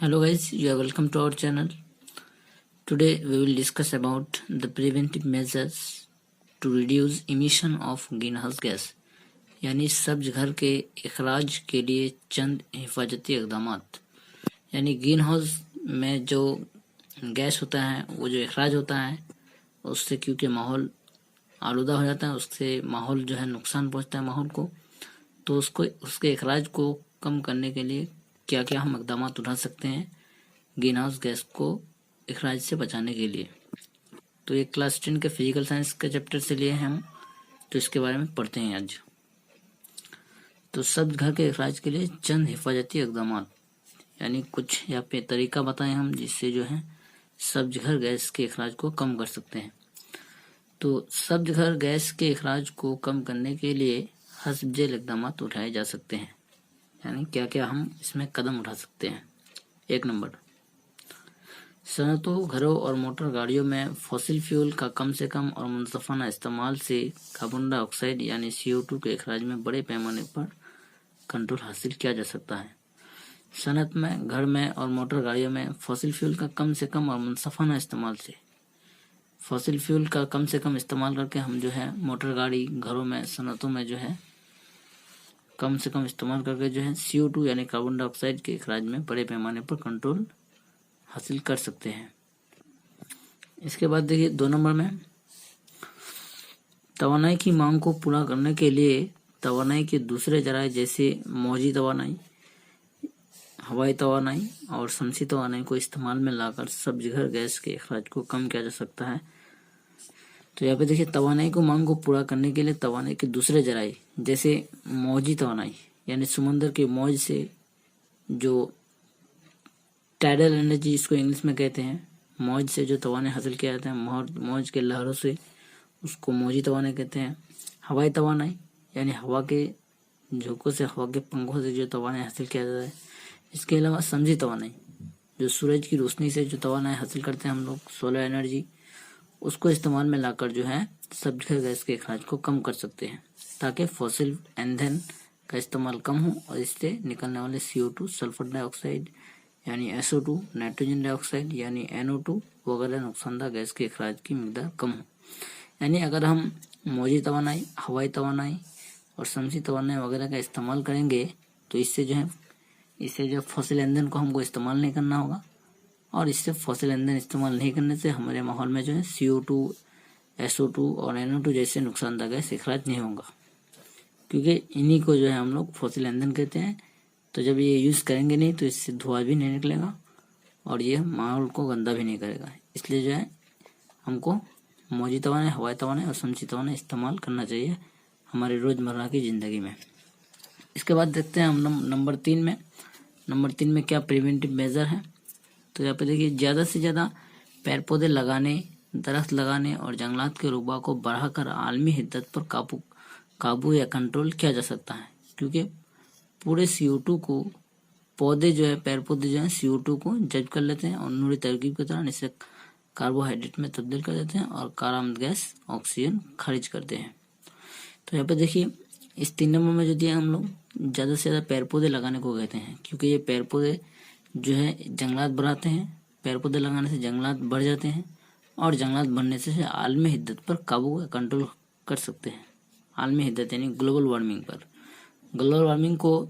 Hello guys, you are welcome to our channel. Today we will discuss about the preventive measures to reduce emission of greenhouse gas यानी सब्ज घर के अखराज के लिए चंद हिफाजती इक़दामात। यानी green house में जो गैस होता है वो जो अखराज होता है उससे क्योंकि माहौल आलूदा हो जाता है, उससे माहौल जो है नुकसान पहुंचता है माहौल को, तो उसके अखराज को कम करने के लिए क्या क्या हम इक़दाम उठा सकते हैं ग्रीन हाउस गैस को अखराज से बचाने के लिए। तो ये क्लास 10 के फिजिकल साइंस के चैप्टर से लिए हैं हम, तो इसके बारे में पढ़ते हैं आज। तो सब्ज घर के अखराज के लिए चंद हिफाजती इक़दाम यानी कुछ यहाँ पे तरीका बताएं हम जिससे जो है सब्ज घर गैस के अखराज को कम कर सकते हैं। तो सब्ज घर गैस के अखराज को कम करने के लिए हस्ब झेल इक़दाम उठाए जा सकते हैं। यानी क्या क्या हम इसमें कदम उठा सकते हैं। 1 नंबर, सनतों, घरों और मोटर गाड़ियों में फॉसिल फ्यूल का कम से कम और मुनसफाना इस्तेमाल से कार्बन डाइऑक्साइड यानी CO2 के अखराज में बड़े पैमाने पर कंट्रोल हासिल किया जा सकता है। सनत में, घर में और मोटर गाड़ियों में फॉसिल फ्यूल का कम से कम और मुनसफाना इस्तेमाल से, फॉसिल फ्यूल का कम से कम इस्तेमाल करके हम जो है मोटर गाड़ी, घरों में, सनतों में जो है कम से कम इस्तेमाल करके जो है CO2 यानी कार्बन डाइऑक्साइड के अखराज में बड़े पैमाने पर कंट्रोल हासिल कर सकते हैं। इसके बाद देखिए 2 नंबर में, तवानाई की मांग को पूरा करने के लिए तवानाई के दूसरे जराये जैसे मौजी तवानाई, हवाई तवानाई और शमसी तवानाई को इस्तेमाल में लाकर सब्ज घर गैस के अखराज को कम किया जा सकता है। तो यहाँ पे देखिए तवानाई को मांग को पूरा करने के लिए तवानाई के दूसरे जराये जैसे मौजी तवानाई यानी समुद्र के मौज से जो टाइडल एनर्जी इसको इंग्लिश में कहते हैं, मौज से जो तवानाई हासिल किया जाता है, मौज के लहरों से, उसको मौजी तवानाई कहते हैं। हवाई तवानाई यानी हवा के झोंकों से, हवा के पंखों से जो तवानाई हासिल किया जाता है। इसके अलावा समझी तवानाई, जो सूरज की रोशनी से जो तवानाई हासिल करते हैं हम लोग, सोलर एनर्जी, उसको इस्तेमाल में लाकर जो है सब्ज घर गैस के अखराज को कम कर सकते हैं ताकि फॉसिल ईंधन का इस्तेमाल कम हो और इससे निकलने वाले CO2, सल्फर डाइऑक्साइड यानी SO2, नाइट्रोजन डाइऑक्साइड यानी NO2 वगैरह नुकसानदायक गैस के अखराज की मिकदार कम हो। यानी अगर हम मौजी तवानाई, हवाई तवानाई और शमसी तवानाई वगैरह का इस्तेमाल करेंगे तो इससे जो फॉसिल ईंधन को हमको इस्तेमाल नहीं करना होगा, और इससे फॉसिल ईंधन इस्तेमाल नहीं करने से हमारे माहौल में जो है CO2, SO2 और NO2 जैसे नुकसानदायक गैस अखराज नहीं होगा, क्योंकि इन्हीं को जो है हम लोग फॉसिल ईंधन कहते हैं। तो जब ये यूज़ करेंगे नहीं तो इससे धुआं भी नहीं निकलेगा और ये माहौल को गंदा भी नहीं करेगा। इसलिए जो है हमको मौजी तवानाई, हवाई तवानाई और शमसी तवानाई इस्तेमाल करना चाहिए हमारे रोज़मर्रा की ज़िंदगी में। इसके बाद देखते हैं हम नंबर 3 में क्या प्रिवेंटिव मेजर है। तो यहाँ पे देखिए ज़्यादा से ज़्यादा पेड़ पौधे लगाने, दरख्त लगाने और जंगलात के रुकबा को बढ़ाकर आलमी हिद्दत पर काबू या कंट्रोल किया जा सकता है, क्योंकि पूरे CO2 को पेड़ पौधे जो है CO2 को जज़्ब कर लेते हैं और नूरी तरकीब के दौरान इसे कार्बोहाइड्रेट में तब्दील कर देते हैं और कारामद गैस ऑक्सीजन खारिज करते हैं। तो यहाँ पे देखिए इस 3 नंबर में जो दिया हम लोग ज़्यादा से ज़्यादा पेड़ पौधे लगाने को कहते हैं, क्योंकि ये पेड़ पौधे जो है जंगलात बढ़ाते हैं। पेड़ पौधे लगाने से जंगलात बढ़ जाते हैं और जंगलात बढ़ने से आलमी हिद्दत पर काबू या कंट्रोल कर सकते हैं। आलमी हिद्दत यानी ग्लोबल वार्मिंग पर। ग्लोबल वार्मिंग को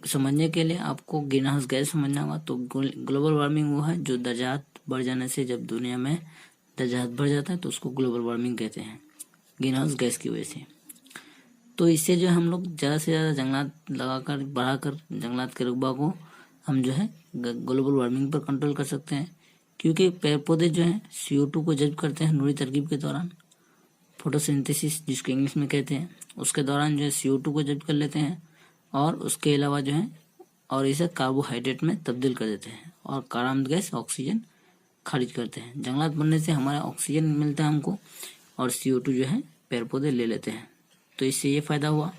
समझने के लिए आपको ग्रीन हाउस गैस समझना होगा। तो ग्लोबल वार्मिंग वो है जो दर्जात बढ़ जाने से, जब दुनिया में दर्जात बढ़ जाता है तो उसको ग्लोबल वार्मिंग कहते हैं, ग्रीन हाउस गैस की वजह से। तो इससे जो हम लोग ज़्यादा से ज़्यादा जंगलात लगाकर, बढ़ाकर जंगलात के रकबा को हम जो है ग्लोबल वार्मिंग पर कंट्रोल कर सकते हैं, क्योंकि पेड़ पौधे जो है CO2 को जज़्ब करते हैं नूरी तरकीब के दौरान, फोटोसिंथेसिस जिसको इंग्लिश में कहते हैं, उसके दौरान जो है CO2 को जज़्ब कर लेते हैं और उसके अलावा जो है और इसे कार्बोहाइड्रेट में तब्दील कर देते हैं और कारामद गैस ऑक्सीजन खारिज करते हैं। जंगलात बनने से हमारा ऑक्सीजन मिलता है हमको और CO2 जो है पेड़ पौधे ले लेते हैं। तो इससे ये फ़ायदा हुआ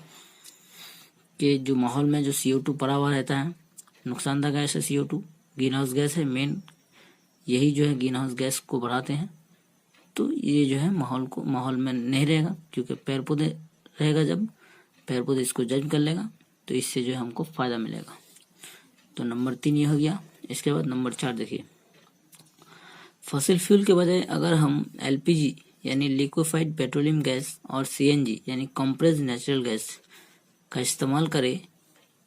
कि जो माहौल में जो CO2 पड़ा हुआ रहता है, नुकसानदायक गैस है CO2, ग्रीन हाउस गैस है मेन, यही जो है ग्रीन हाउस गैस को बढ़ाते हैं। तो ये जो है माहौल में नहीं रहेगा, क्योंकि पेड़ पौधे रहेगा, जब पेड़ पौधे इसको जज़्ब कर लेगा तो इससे जो है हमको फ़ायदा मिलेगा। तो नंबर 3 ये हो गया। इसके बाद नंबर 4 देखिए, फॉसिल फ्यूल के बजाय अगर हम एलपीजी यानी लिक्विफाइड पेट्रोलियम गैस और सीएनजी यानी कंप्रेस्ड नेचुरल गैस का इस्तेमाल करें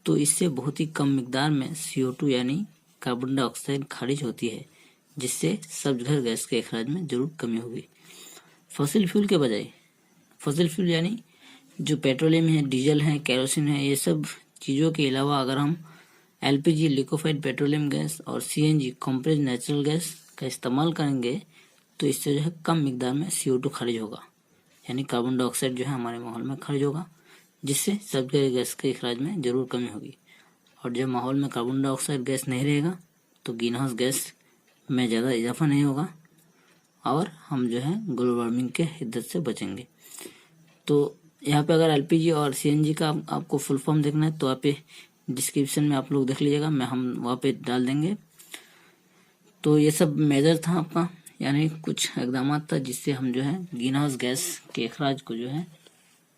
तो इससे बहुत ही कम मिकदार में CO2 यानी कार्बन डाइऑक्साइड खारिज होती है, जिससे सब्जघर गैस के अखराज में जरूर कमी होगी। फॉसिल फ्यूल के बजाय, फॉसिल फ्यूल यानी जो पेट्रोलियम है, डीजल है, केरोसिन है, ये सब चीज़ों के अलावा अगर हम एलपीजी लिक्विफाइड पेट्रोलियम गैस और सीएनजी कंप्रेस्ड नेचुरल गैस का इस्तेमाल करेंगे तो इससे जो है कम मिकदार में CO2 खारिज होगा, यानी कार्बन डाइऑक्साइड जो है हमारे माहौल में खारिज होगा, जिससे सब्जघर गैस के अखराज में जरूर कमी होगी। और जब माहौल में कार्बन डाइऑक्साइड गैस नहीं रहेगा तो ग्रीन हाउस गैस में ज़्यादा इजाफा नहीं होगा और हम जो है ग्लोबल वार्मिंग के हिद्दत से बचेंगे। तो यहाँ पे अगर एलपीजी और सीएनजी का आपको फुल फॉर्म देखना है तो आप डिस्क्रिप्शन में आप लोग देख लीजिएगा, हम वहाँ पे डाल देंगे। तो ये सब मेजर था आपका, यानी कुछ इकदाम था जिससे हम जो है ग्रीन हाउस गैस के अखराज को जो है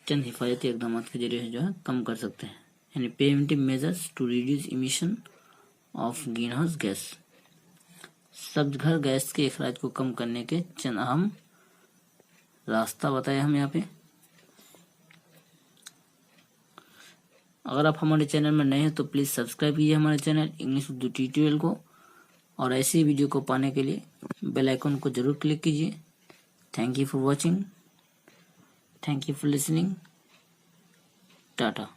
चंद हिफाजती इकदाम के जरिए जो है कम कर सकते हैं, यानी preventive measures to reduce emission of green house gas. सब्जघर गैस के अखराज को कम करने के चंद अहम रास्ता बताया हम यहाँ पे। अगर आप हमारे चैनल में नए हैं तो प्लीज़ सब्सक्राइब कीजिए हमारे चैनल इंग्लिश उर्दू ट्यूटोरियल को, और ऐसी वीडियो को पाने के लिए बेल आइकन को जरूर क्लिक कीजिए। Thank you for watching, thank you for listening, Tata.